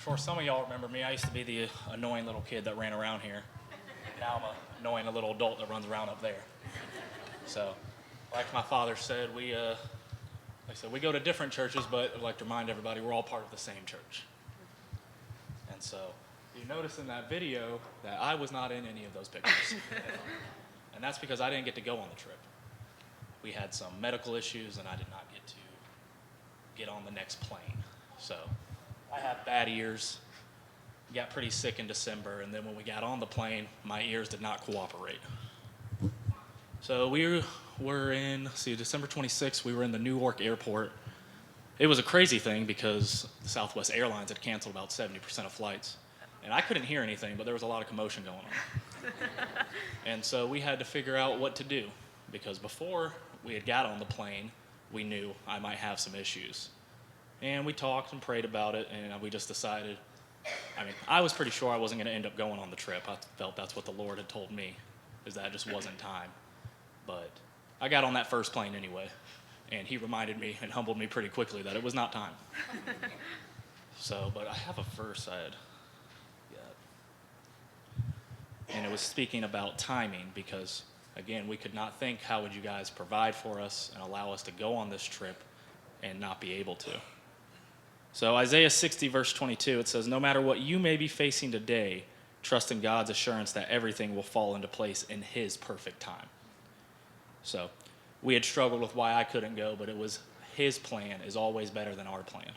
sure some of y'all remember me. I used to be the annoying little kid that ran around here. Now I'm an annoying little adult that runs around up there. So, like my father said, we go to different churches, but I'd like to remind everybody we're all part of the same church. And so, you notice in that video that I was not in any of those pictures. And that's because I didn't get to go on the trip. We had some medical issues, and I did not get to get on the next plane. So, I have bad ears. Got pretty sick in December, and then when we got on the plane, my ears did not cooperate. So we were in, December 26th, we were in the Newark airport. It was a crazy thing because Southwest Airlines had canceled about 70% of flights. And I couldn't hear anything, but there was a lot of commotion going on. And so we had to figure out what to do, because before we had got on the plane, we knew I might have some issues. And we talked and prayed about it, and we just decided, I was pretty sure I wasn't going to end up going on the trip. I felt that's what the Lord had told me, is that it just wasn't time. But I got on that first plane anyway, and he reminded me and humbled me pretty quickly that it was not time. But I have a verse I had, and it was speaking about timing, because, again, we could not think, how would you guys provide for us and allow us to go on this trip and not be able to? So Isaiah 60, verse 22, it says, "No matter what you may be facing today, trust in God's assurance that everything will fall into place in his perfect time." So we had struggled with why I couldn't go, but it was his plan is always better than our plan.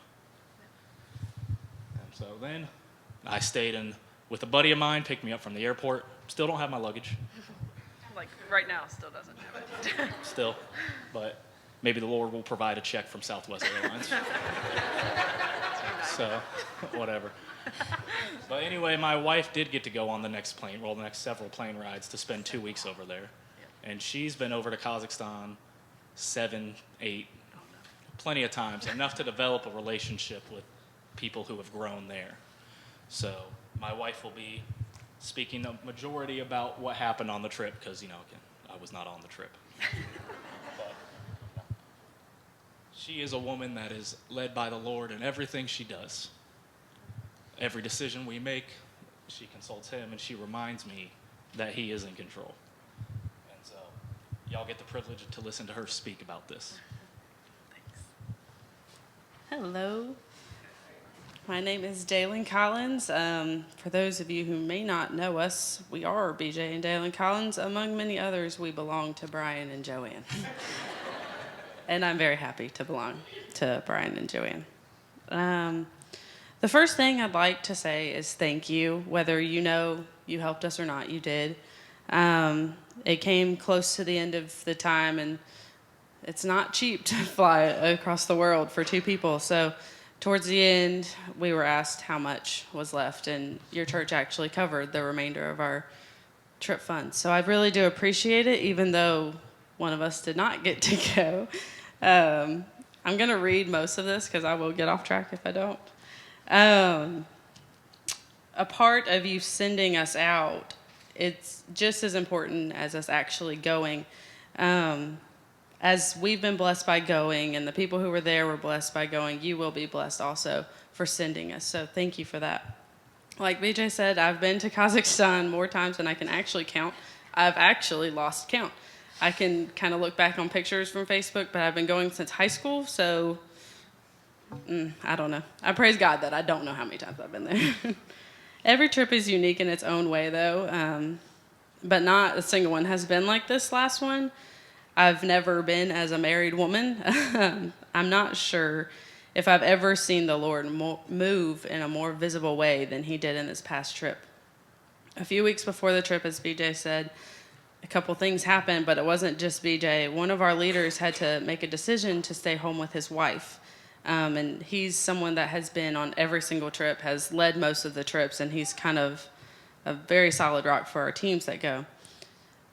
And so then I stayed in with a buddy of mine, picked me up from the airport. Still don't have my luggage. Like right now, still doesn't have it. Still, but maybe the Lord will provide a check from Southwest Airlines. So, whatever. But anyway, my wife did get to go on the next several plane rides to spend 2 weeks over there. And she's been over to Kazakhstan 7, 8, plenty of times, enough to develop a relationship with people who have grown there. So my wife will be speaking the majority about what happened on the trip, because, again, I was not on the trip. She is a woman that is led by the Lord in everything she does. Every decision we make, she consults him, and she reminds me that he is in control. And so y'all get the privilege to listen to her speak about this. Thanks. Hello. My name is Dalen Collins. For those of you who may not know us, we are BJ and Dalen Collins. Among many others, we belong to Brian and Joanne. And I'm very happy to belong to Brian and Joanne. The first thing I'd like to say is thank you. Whether you helped us or not, you did. It came close to the end of the time, and it's not cheap to fly across the world for two people. So towards the end, we were asked how much was left, and your church actually covered the remainder of our trip funds. So I really do appreciate it, even though one of us did not get to go. I'm going to read most of this because I will get off track if I don't. A part of you sending us out, it's just as important as us actually going. As we've been blessed by going, and the people who were there were blessed by going, you will be blessed also for sending us. So thank you for that. Like BJ said, I've been to Kazakhstan more times than I can actually count. I've actually lost count. I can kind of look back on pictures from Facebook, but I've been going since high school, so I don't know. I praise God that I don't know how many times I've been there. Every trip is unique in its own way, though, but not a single one has been like this last one. I've never been as a married woman. I'm not sure if I've ever seen the Lord move in a more visible way than he did in this past trip. A few weeks before the trip, as BJ said, a couple things happened, but it wasn't just BJ. One of our leaders had to make a decision to stay home with his wife. And he's someone that has been on every single trip, has led most of the trips, and he's kind of a very solid rock for our teams that go.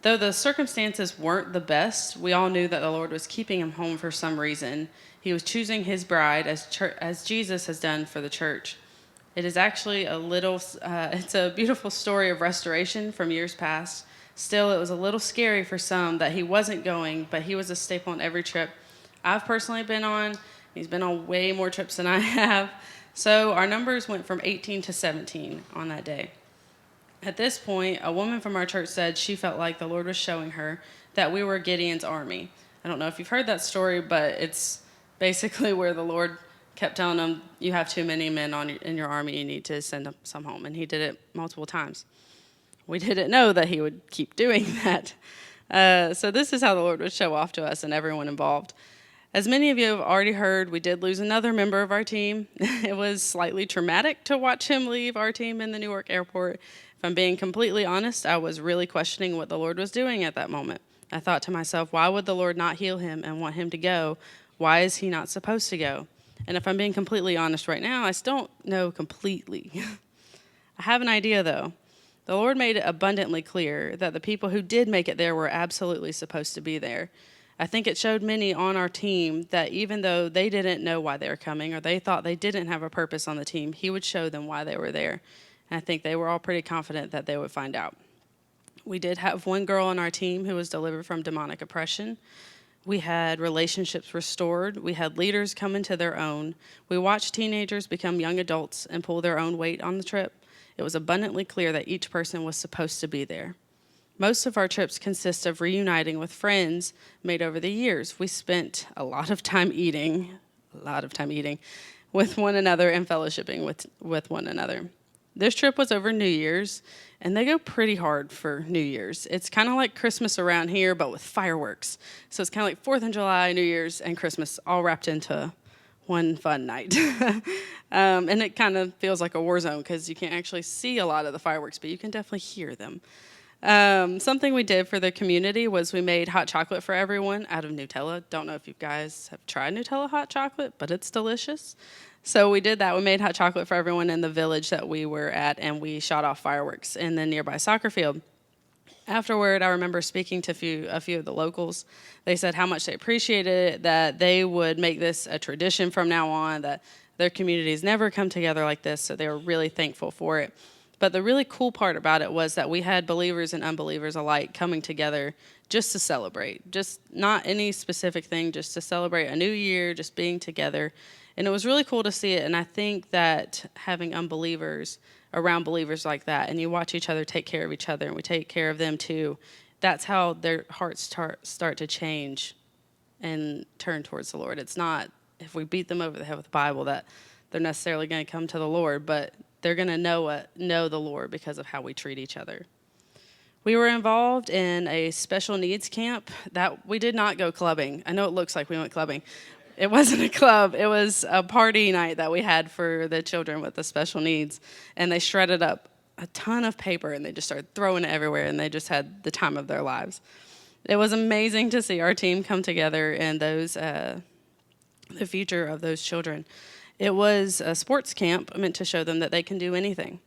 Though the circumstances weren't the best, we all knew that the Lord was keeping him home for some reason. He was choosing his bride as Jesus has done for the church. It is actually it's a beautiful story of restoration from years past. Still, it was a little scary for some that he wasn't going, but he was a staple on every trip I've personally been on. He's been on way more trips than I have. So our numbers went from 18 to 17 on that day. At this point, a woman from our church said she felt like the Lord was showing her that we were Gideon's army. I don't know if you've heard that story, but it's basically where the Lord kept telling them, you have too many men in your army, you need to send some home. And he did it multiple times. We didn't know that he would keep doing that. So this is how the Lord would show off to us and everyone involved. As many of you have already heard, we did lose another member of our team. It was slightly traumatic to watch him leave our team in the Newark airport. If I'm being completely honest, I was really questioning what the Lord was doing at that moment. I thought to myself, why would the Lord not heal him and want him to go? Why is he not supposed to go? And if I'm being completely honest right now, I still don't know completely. I have an idea, though. The Lord made it abundantly clear that the people who did make it there were absolutely supposed to be there. I think it showed many on our team that even though they didn't know why they were coming or they thought they didn't have a purpose on the team, he would show them why they were there. And I think they were all pretty confident that they would find out. We did have one girl on our team who was delivered from demonic oppression. We had relationships restored. We had leaders come into their own. We watched teenagers become young adults and pull their own weight on the trip. It was abundantly clear that each person was supposed to be there. Most of our trips consist of reuniting with friends made over the years. We spent a lot of time eating with one another and fellowshipping with one another. This trip was over New Year's, and they go pretty hard for New Year's. It's kind of like Christmas around here, but with fireworks. So it's kind of like 4th of July, New Year's, and Christmas all wrapped into one fun night. And it kind of feels like a war zone because you can't actually see a lot of the fireworks, but you can definitely hear them. Something we did for the community was we made hot chocolate for everyone out of Nutella. Don't know if you guys have tried Nutella hot chocolate, but it's delicious. So we did that. We made hot chocolate for everyone in the village that we were at, and we shot off fireworks in the nearby soccer field. Afterward, I remember speaking to a few of the locals. They said how much they appreciated it, that they would make this a tradition from now on, that their communities never come together like this, so they were really thankful for it. But the really cool part about it was that we had believers and unbelievers alike coming together just to celebrate, just not any specific thing, just to celebrate a new year, just being together. And it was really cool to see it, and I think that having unbelievers around believers like that, and you watch each other take care of each other, and we take care of them too, that's how their hearts start to change and turn towards the Lord. It's not if we beat them over the head with the Bible that they're necessarily going to come to the Lord, but they're going to know the Lord because of how we treat each other. We were involved in a special needs camp that we did not go clubbing. I know it looks like we went clubbing. It wasn't a club. It was a party night that we had for the children with the special needs. And they shredded up a ton of paper, and they just started throwing it everywhere, and they just had the time of their lives. It was amazing to see our team come together and the future of those children. It was a sports camp meant to show them that they can do anything.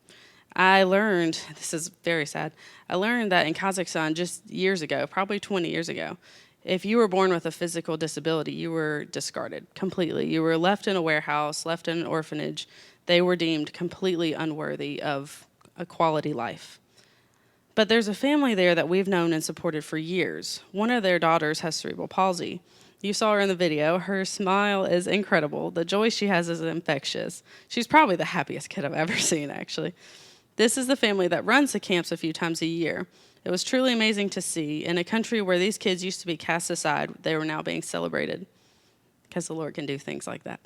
I learned, this is very sad, I learned that in Kazakhstan just years ago, probably 20 years ago, if you were born with a physical disability, you were discarded completely. You were left in a warehouse, left in an orphanage. They were deemed completely unworthy of a quality life. But there's a family there that we've known and supported for years. One of their daughters has cerebral palsy. You saw her in the video. Her smile is incredible. The joy she has is infectious. She's probably the happiest kid I've ever seen, actually. This is the family that runs the camps a few times a year. It was truly amazing to see. In a country where these kids used to be cast aside, they were now being celebrated because the Lord can do things like that.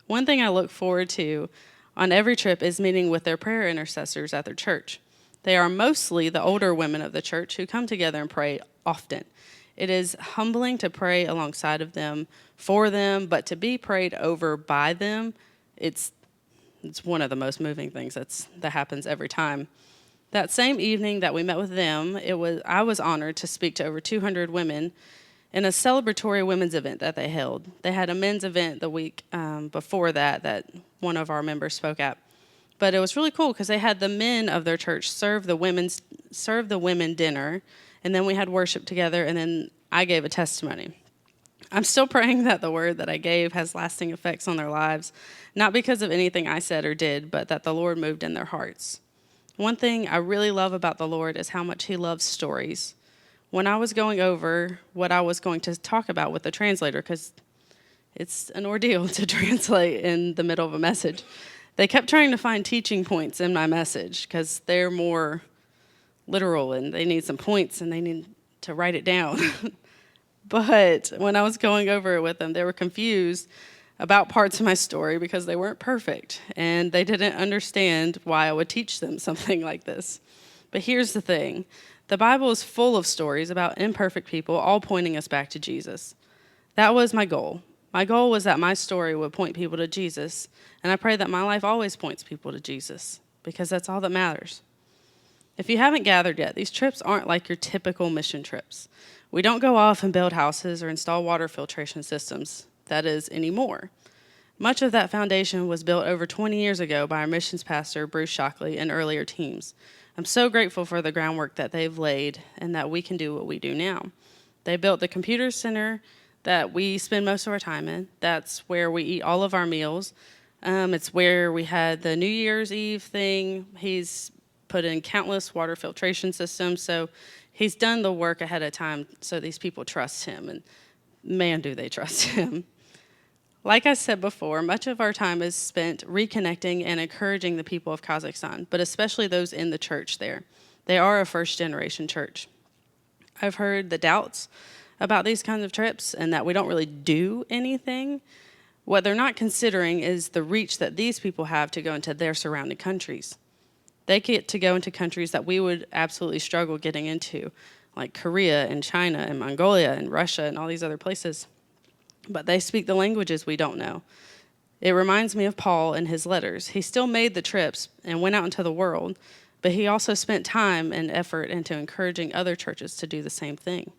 One thing I look forward to on every trip is meeting with their prayer intercessors at their church. They are mostly the older women of the church who come together and pray often. It is humbling to pray alongside of them, for them, but to be prayed over by them, it's one of the most moving things that happens every time. That same evening that we met with them, I was honored to speak to over 200 women in a celebratory women's event that they held. They had a men's event the week before that one of our members spoke at. But it was really cool because they had the men of their church serve the women dinner, and then we had worship together, and then I gave a testimony. I'm still praying that the word that I gave has lasting effects on their lives, not because of anything I said or did, but that the Lord moved in their hearts. One thing I really love about the Lord is how much he loves stories. When I was going over what I was going to talk about with the translator, because It's an ordeal to translate in the middle of a message. They kept trying to find teaching points in my message because they're more literal and they need some points and they need to write it down. But when I was going over it with them, they were confused about parts of my story because they weren't perfect and they didn't understand why I would teach them something like this. But here's the thing. The Bible is full of stories about imperfect people, all pointing us back to Jesus. That was my goal. My goal was that my story would point people to Jesus, and I pray that my life always points people to Jesus, because that's all that matters. If you haven't gathered yet, these trips aren't like your typical mission trips. We don't go off and build houses or install water filtration systems. That is, anymore. Much of that foundation was built over 20 years ago by our missions pastor, Bruce Shockley, and earlier teams. I'm so grateful for the groundwork that they've laid and that we can do what we do now. They built the computer center that we spend most of our time in. That's where we eat all of our meals. It's where we had the New Year's Eve thing. He's put in countless water filtration systems, so he's done the work ahead of time so these people trust him, and man, do they trust him. Like I said before, much of our time is spent reconnecting and encouraging the people of Kazakhstan, but especially those in the church there. They are a first-generation church. I've heard the doubts about these kinds of trips and that we don't really do anything. What they're not considering is the reach that these people have to go into their surrounding countries. They get to go into countries that we would absolutely struggle getting into, like Korea and China and Mongolia and Russia and all these other places. But they speak the languages we don't know. It reminds me of Paul and his letters. He still made the trips and went out into the world, but he also spent time and effort into encouraging other churches to do the same thing.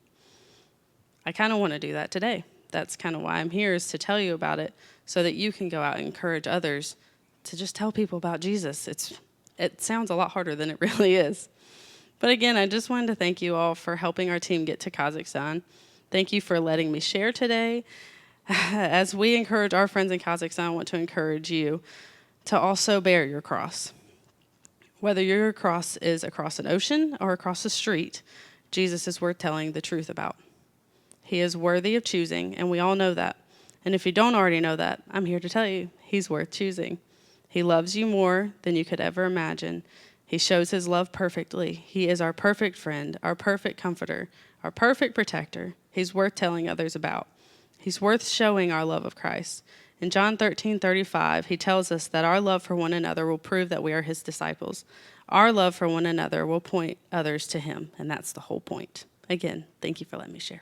I kind of want to do that today. That's kind of why I'm here, is to tell you about it so that you can go out and encourage others to just tell people about Jesus. It sounds a lot harder than it really is. But again, I just wanted to thank you all for helping our team get to Kazakhstan. Thank you for letting me share today. As we encourage our friends in Kazakhstan, I want to encourage you to also bear your cross. Whether your cross is across an ocean or across the street, Jesus is worth telling the truth about. He is worthy of choosing, and we all know that. And if you don't already know that, I'm here to tell you, he's worth choosing. He loves you more than you could ever imagine. He shows his love perfectly. He is our perfect friend, our perfect comforter, our perfect protector. He's worth telling others about. He's worth showing our love of Christ. In John 13:35, he tells us that our love for one another will prove that we are his disciples. Our love for one another will point others to him, and that's the whole point. Again, thank you for letting me share.